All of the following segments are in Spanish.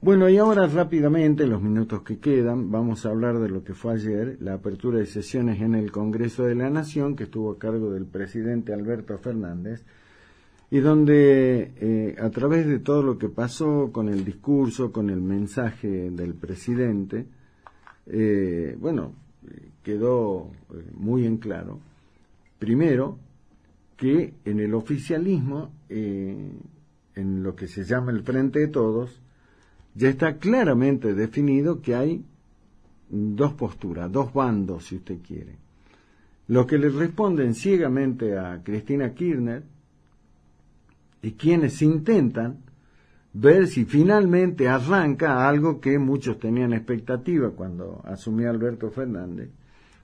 Bueno, y ahora rápidamente, en los minutos que quedan, vamos a hablar de lo que fue ayer, la apertura de sesiones en el Congreso de la Nación, que estuvo a cargo del presidente Alberto Fernández, y donde a través de todo lo que pasó con el discurso, con el mensaje del presidente, quedó muy en claro, primero, que en el oficialismo, en lo que se llama el Frente de Todos, ya está claramente definido que hay dos posturas, dos bandos, si usted quiere. Los que le responden ciegamente a Cristina Kirchner y quienes intentan ver si finalmente arranca algo que muchos tenían expectativa cuando asumió Alberto Fernández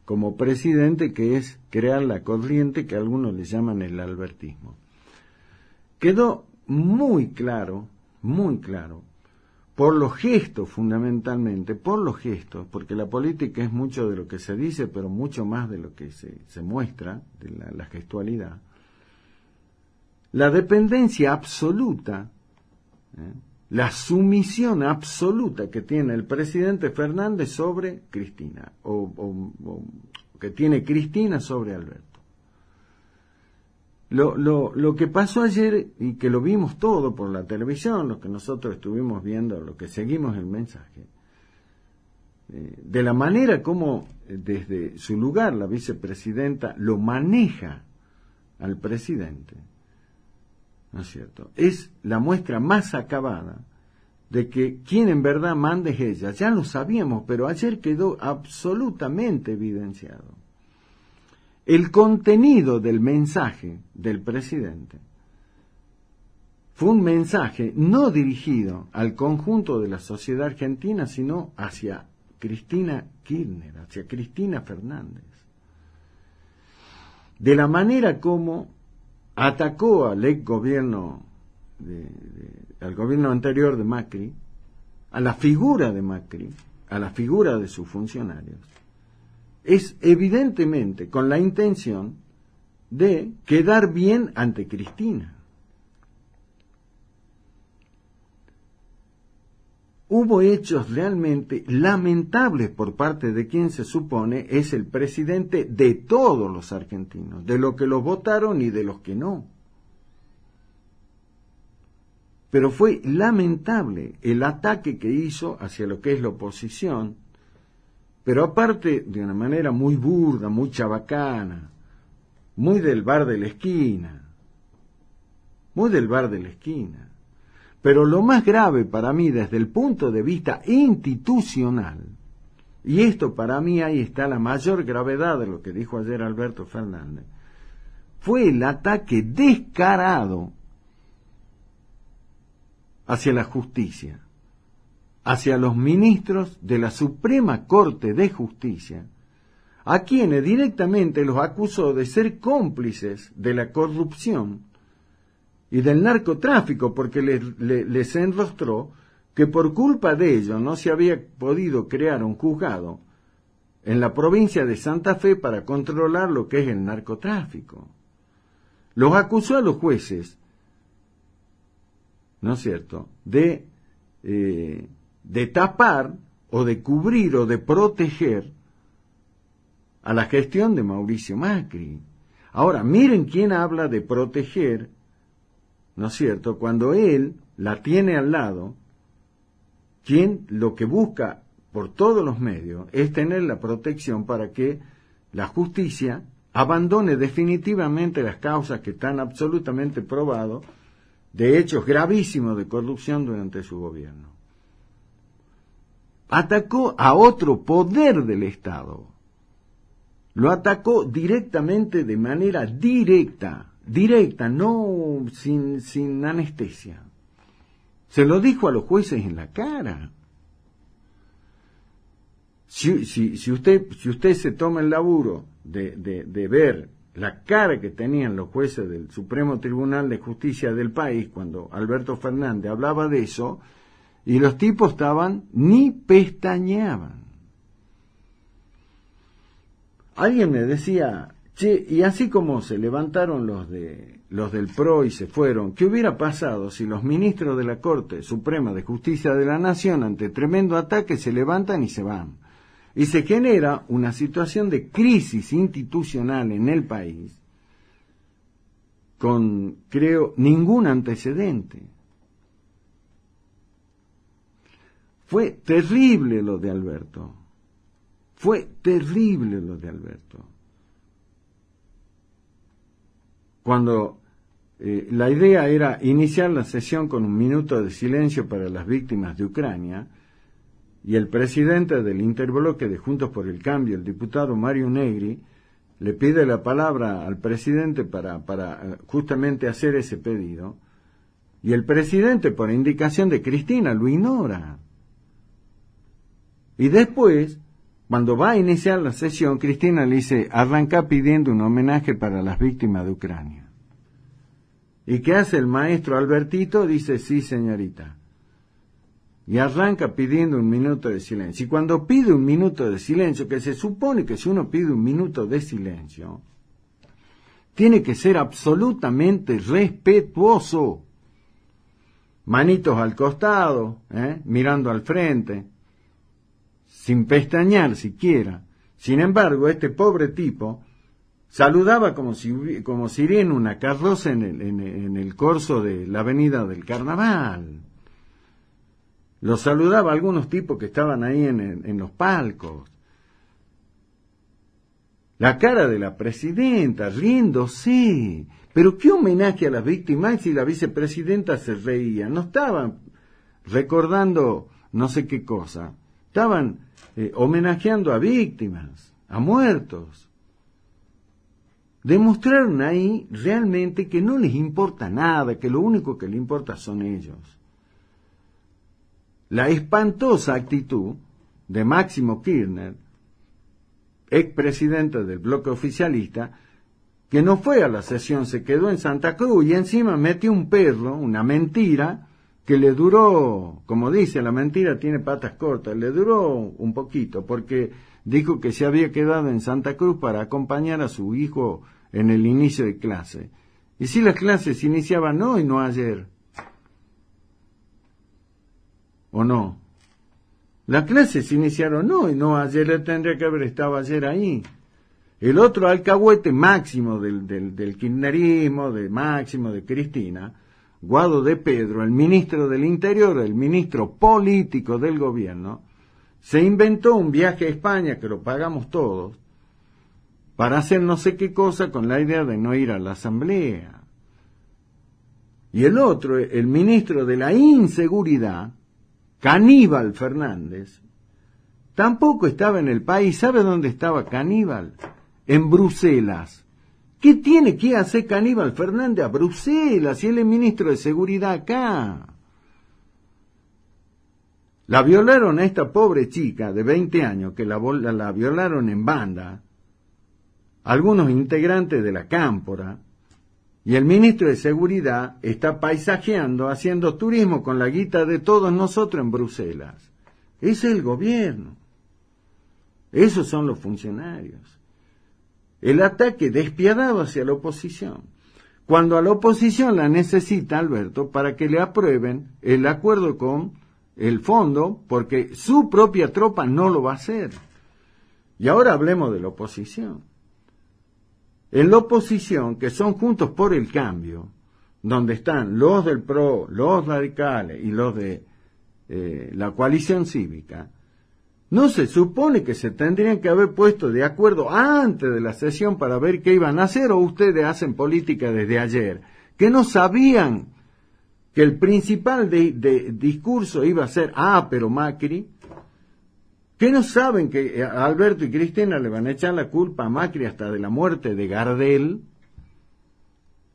como presidente, que es crear la corriente que algunos le llaman el albertismo. Quedó muy claro, por los gestos fundamentalmente, por los gestos, porque la política es mucho de lo que se dice, pero mucho más de lo que se muestra, de la gestualidad. La dependencia absoluta, la sumisión absoluta que tiene el presidente Fernández sobre Cristina, o que tiene Cristina sobre Alberto. Lo que pasó ayer, y que lo vimos todo por la televisión, lo que nosotros estuvimos viendo, lo que seguimos el mensaje, de la manera como desde su lugar la vicepresidenta lo maneja al presidente, ¿no es cierto? Es la muestra más acabada de que quien en verdad manda es ella. Ya lo sabíamos, pero ayer quedó absolutamente evidenciado. El contenido del mensaje del presidente fue un mensaje no dirigido al conjunto de la sociedad argentina, sino hacia Cristina Kirchner, hacia Cristina Fernández. De la manera como atacó al ex gobierno, al gobierno anterior de Macri, a la figura de Macri, a la figura de sus funcionarios, es evidentemente con la intención de quedar bien ante Cristina. Hubo hechos realmente lamentables por parte de quien se supone es el presidente de todos los argentinos, de los que los votaron y de los que no. Pero fue lamentable el ataque que hizo hacia lo que es la oposición, pero aparte de una manera muy burda, muy chabacana, muy del bar de la esquina, Pero lo más grave para mí desde el punto de vista institucional, y esto para mí ahí está la mayor gravedad de lo que dijo ayer Alberto Fernández, fue el ataque descarado hacia la justicia, hacia los ministros de la Suprema Corte de Justicia, a quienes directamente los acusó de ser cómplices de la corrupción y del narcotráfico, porque les enrostró que por culpa de ello no se había podido crear un juzgado en la provincia de Santa Fe para controlar lo que es el narcotráfico. Los acusó a los jueces, ¿no es cierto?, de tapar o de cubrir o de proteger a la gestión de Mauricio Macri. Ahora, miren quién habla de proteger, ¿no es cierto?, cuando él la tiene al lado, quien lo que busca por todos los medios es tener la protección para que la justicia abandone definitivamente las causas que están absolutamente probados de hechos gravísimos de corrupción durante su gobierno. Atacó a otro poder del Estado. Lo atacó directamente, de manera directa, no sin anestesia. Se lo dijo a los jueces en la cara. Si usted se toma el laburo de ver la cara que tenían los jueces del Supremo Tribunal de Justicia del país cuando Alberto Fernández hablaba de eso, y los tipos ni pestañeaban. Alguien me decía, che, y así como se levantaron los de los del PRO y se fueron, ¿qué hubiera pasado si los ministros de la Corte Suprema de Justicia de la Nación, ante tremendo ataque, se levantan y se van? Y se genera una situación de crisis institucional en el país con, creo, ningún antecedente. Fue terrible lo de Alberto. Fue terrible lo de Alberto. Cuando la idea era iniciar la sesión con un minuto de silencio para las víctimas de Ucrania, y el presidente del interbloque de Juntos por el Cambio, el diputado Mario Negri, le pide la palabra al presidente para justamente hacer ese pedido, y el presidente, por indicación de Cristina, lo ignora. Y después, cuando va a iniciar la sesión, Cristina le dice, arranca pidiendo un homenaje para las víctimas de Ucrania. ¿Y qué hace el maestro Albertito? Dice, sí, señorita. Y arranca pidiendo un minuto de silencio. Y cuando pide un minuto de silencio, que se supone que si uno pide un minuto de silencio, tiene que ser absolutamente respetuoso. Manitos al costado, mirando al frente, sin pestañear siquiera. Sin embargo, este pobre tipo saludaba como si iría en una carroza en el corso de la avenida del Carnaval. Los saludaba a algunos tipos que estaban ahí en los palcos. La cara de la presidenta, riéndose. Pero qué homenaje a las víctimas si la vicepresidenta se reía. No estaban recordando no sé qué cosa. Estaban homenajeando a víctimas, a muertos. Demostraron ahí realmente que no les importa nada, que lo único que les importa son ellos. La espantosa actitud de Máximo Kirchner, expresidente del bloque oficialista, que no fue a la sesión, se quedó en Santa Cruz y encima metió un perro, una mentira, que le duró, como dice, la mentira tiene patas cortas, le duró un poquito, porque dijo que se había quedado en Santa Cruz para acompañar a su hijo en el inicio de clase. Y si las clases iniciaban hoy, no ayer. ¿O no? Las clases iniciaron hoy, no ayer. Él tendría que haber estado ayer ahí. El otro alcahuete máximo del kirchnerismo, de Máximo, de Cristina, Guado de Pedro, el ministro del Interior, el ministro político del gobierno, se inventó un viaje a España, que lo pagamos todos, para hacer no sé qué cosa con la idea de no ir a la asamblea. Y el otro, el ministro de la Inseguridad, Caníbal Fernández, tampoco estaba en el país. ¿Sabe dónde estaba Caníbal? En Bruselas. ¿Qué tiene que hacer Caníbal Fernández a Bruselas si él es ministro de Seguridad acá? La violaron a esta pobre chica de 20 años, que la violaron en banda, algunos integrantes de la Cámpora, y el ministro de Seguridad está paisajeando, haciendo turismo con la guita de todos nosotros en Bruselas. Ese es el gobierno. Esos son los funcionarios. El ataque despiadado hacia la oposición. Cuando a la oposición la necesita, Alberto, para que le aprueben el acuerdo con el fondo, porque su propia tropa no lo va a hacer. Y ahora hablemos de la oposición. En la oposición, que son Juntos por el Cambio, donde están los del PRO, los radicales y los de la coalición cívica, ¿no se supone que se tendrían que haber puesto de acuerdo antes de la sesión para ver qué iban a hacer? ¿O ustedes hacen política desde ayer? ¿Que no sabían que el principal discurso iba a ser, pero Macri? ¿Que no saben que Alberto y Cristina le van a echar la culpa a Macri hasta de la muerte de Gardel?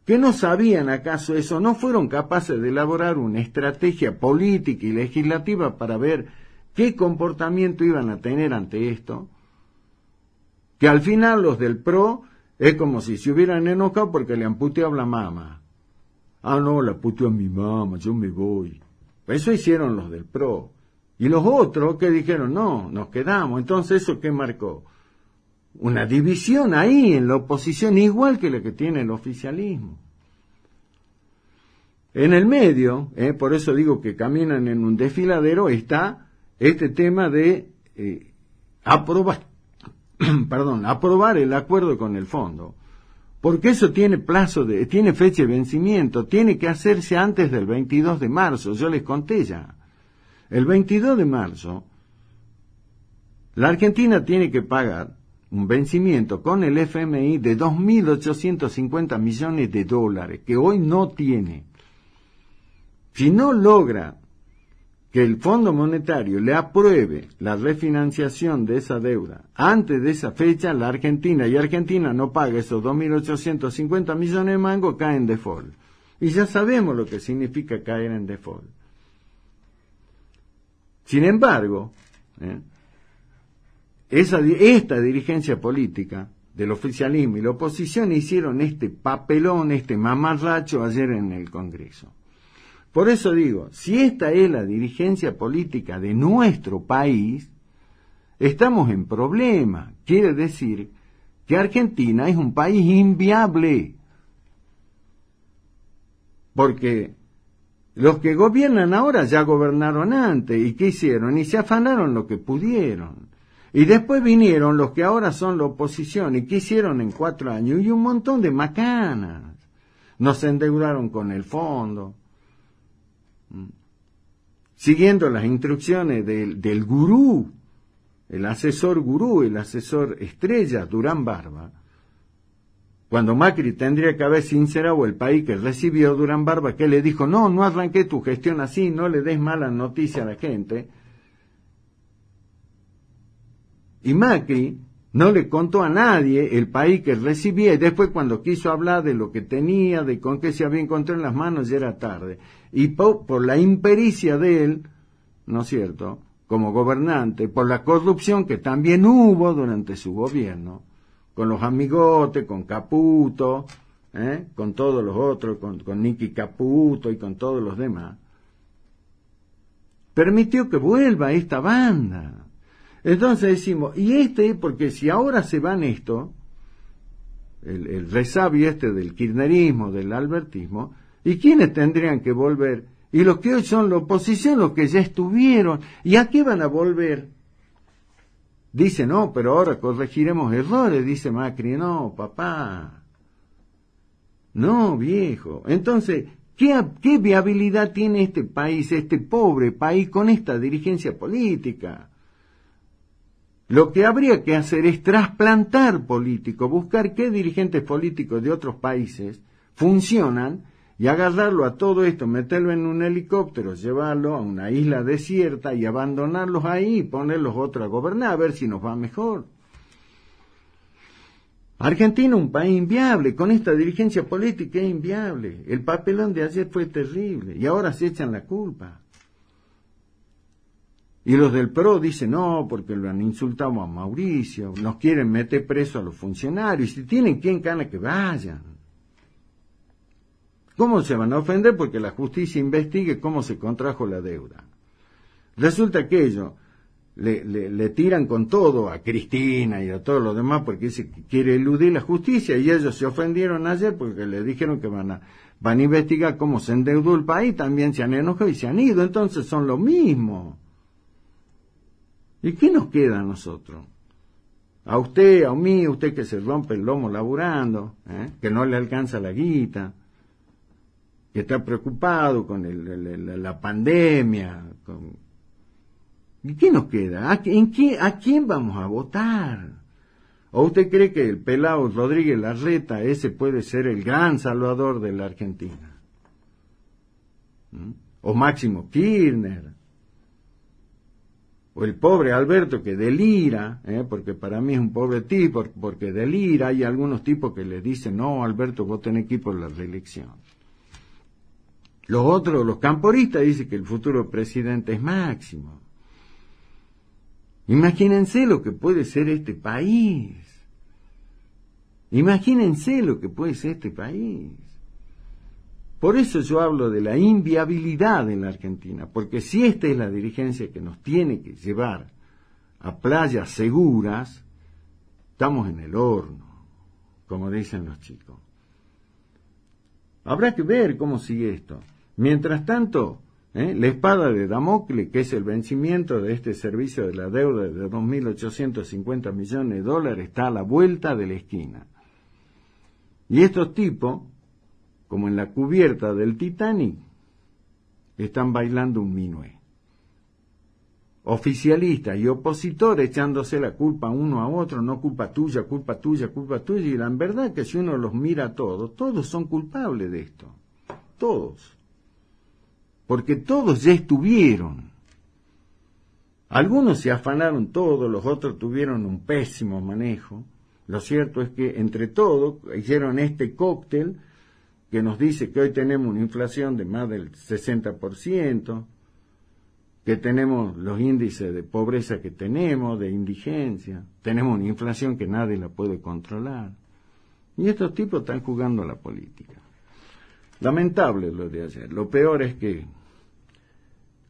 ¿Que no sabían acaso eso? ¿No fueron capaces de elaborar una estrategia política y legislativa para ver qué comportamiento iban a tener ante esto? Que al final los del PRO es como si se hubieran enojado porque le han puteado la mamá. No, la puteó a mi mamá, yo me voy. Eso hicieron los del PRO. Y los otros que dijeron, no, nos quedamos. Entonces, ¿eso qué marcó? Una división ahí en la oposición, igual que la que tiene el oficialismo. En el medio, por eso digo que caminan en un desfiladero, está este tema de aprobar el acuerdo con el fondo. Porque eso tiene tiene fecha de vencimiento, tiene que hacerse antes del 22 de marzo, yo les conté ya. El 22 de marzo, la Argentina tiene que pagar un vencimiento con el FMI de 2.850 millones de dólares, que hoy no tiene. Si no logra que el Fondo Monetario le apruebe la refinanciación de esa deuda antes de esa fecha, la Argentina no paga esos 2.850 millones de mangos, cae en default. Y ya sabemos lo que significa caer en default. Sin embargo, esta dirigencia política del oficialismo y la oposición hicieron este papelón, este mamarracho ayer en el Congreso. Por eso digo, si esta es la dirigencia política de nuestro país, estamos en problema. Quiere decir que Argentina es un país inviable. Porque los que gobiernan ahora ya gobernaron antes. ¿Y qué hicieron? Y se afanaron lo que pudieron. Y después vinieron los que ahora son la oposición. ¿Y qué hicieron en 4 años? Y un montón de macanas. Nos endeudaron con el fondo. Siguiendo las instrucciones del gurú, el asesor estrella, Durán Barba, cuando Macri tendría que haber sincerado el país que recibió Durán Barba, que le dijo, no arranqué tu gestión así, no le des malas noticias a la gente. Y Macri no le contó a nadie el país que recibía, y después cuando quiso hablar de lo que tenía, de con qué se había encontrado en las manos, ya era tarde. Y por la impericia de él, ¿no es cierto?, como gobernante, por la corrupción que también hubo durante su gobierno, con los amigotes, con Caputo, con todos los otros, con Nicky Caputo y con todos los demás, permitió que vuelva esta banda. Entonces decimos, porque si ahora se van esto, el resabio del kirchnerismo, del albertismo, ¿y quiénes tendrían que volver? Y los que hoy son la oposición, los que ya estuvieron, ¿y a qué van a volver? Dice, no, pero ahora corregiremos errores, dice Macri. No, papá. No, viejo. Entonces, ¿qué viabilidad tiene este país, este pobre país, con esta dirigencia política? Lo que habría que hacer es trasplantar políticos, buscar qué dirigentes políticos de otros países funcionan y agarrarlo a todo esto, meterlo en un helicóptero, llevarlo a una isla desierta y abandonarlos ahí y ponerlos otros a gobernar, a ver si nos va mejor. Argentina, un país inviable, con esta dirigencia política es inviable. El papelón de ayer fue terrible y ahora se echan la culpa. Y los del PRO dicen, no, porque lo han insultado a Mauricio, nos quieren meter preso a los funcionarios, si tienen quien gana que vayan. ¿Cómo se van a ofender? Porque la justicia investigue cómo se contrajo la deuda. Resulta que ellos le tiran con todo a Cristina y a todos los demás porque dice que quiere eludir la justicia, y ellos se ofendieron ayer porque le dijeron que van a investigar cómo se endeudó el país, también se han enojado y se han ido, entonces son lo mismo. ¿Y qué nos queda a nosotros? A usted, a mí, usted que se rompe el lomo laburando, que no le alcanza la guita, que está preocupado con la pandemia. ¿Y qué nos queda? ¿A quién vamos a votar? ¿O usted cree que el pelado Rodríguez Larreta, ese puede ser el gran salvador de la Argentina? ¿O Máximo Kirchner? O el pobre Alberto que delira, porque para mí es un pobre tipo, porque delira. Hay algunos tipos que le dicen, no, Alberto, vos tenés que ir por la reelección. Los otros, los camporistas, dicen que el futuro presidente es Máximo. Imagínense lo que puede ser este país. Imagínense lo que puede ser este país. Por eso yo hablo de la inviabilidad en la Argentina, porque si esta es la dirigencia que nos tiene que llevar a playas seguras, estamos en el horno, como dicen los chicos. Habrá que ver cómo sigue esto. Mientras tanto, la espada de Damocles, que es el vencimiento de este servicio de la deuda de 2.850 millones de dólares, está a la vuelta de la esquina. Y estos tipos, como en la cubierta del Titanic, están bailando un minué. Oficialistas y opositores echándose la culpa uno a otro, no culpa tuya, culpa tuya, culpa tuya, y la verdad que si uno los mira a todos son culpables de esto, todos, porque todos ya estuvieron. Algunos se afanaron todos, los otros tuvieron un pésimo manejo. Lo cierto es que entre todos hicieron este cóctel que nos dice que hoy tenemos una inflación de más del 60%, que tenemos los índices de pobreza que tenemos, de indigencia, tenemos una inflación que nadie la puede controlar. Y estos tipos están jugando a la política. Lamentable lo de ayer. Lo peor es que,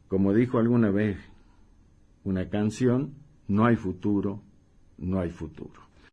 como dijo alguna vez una canción, no hay futuro, no hay futuro.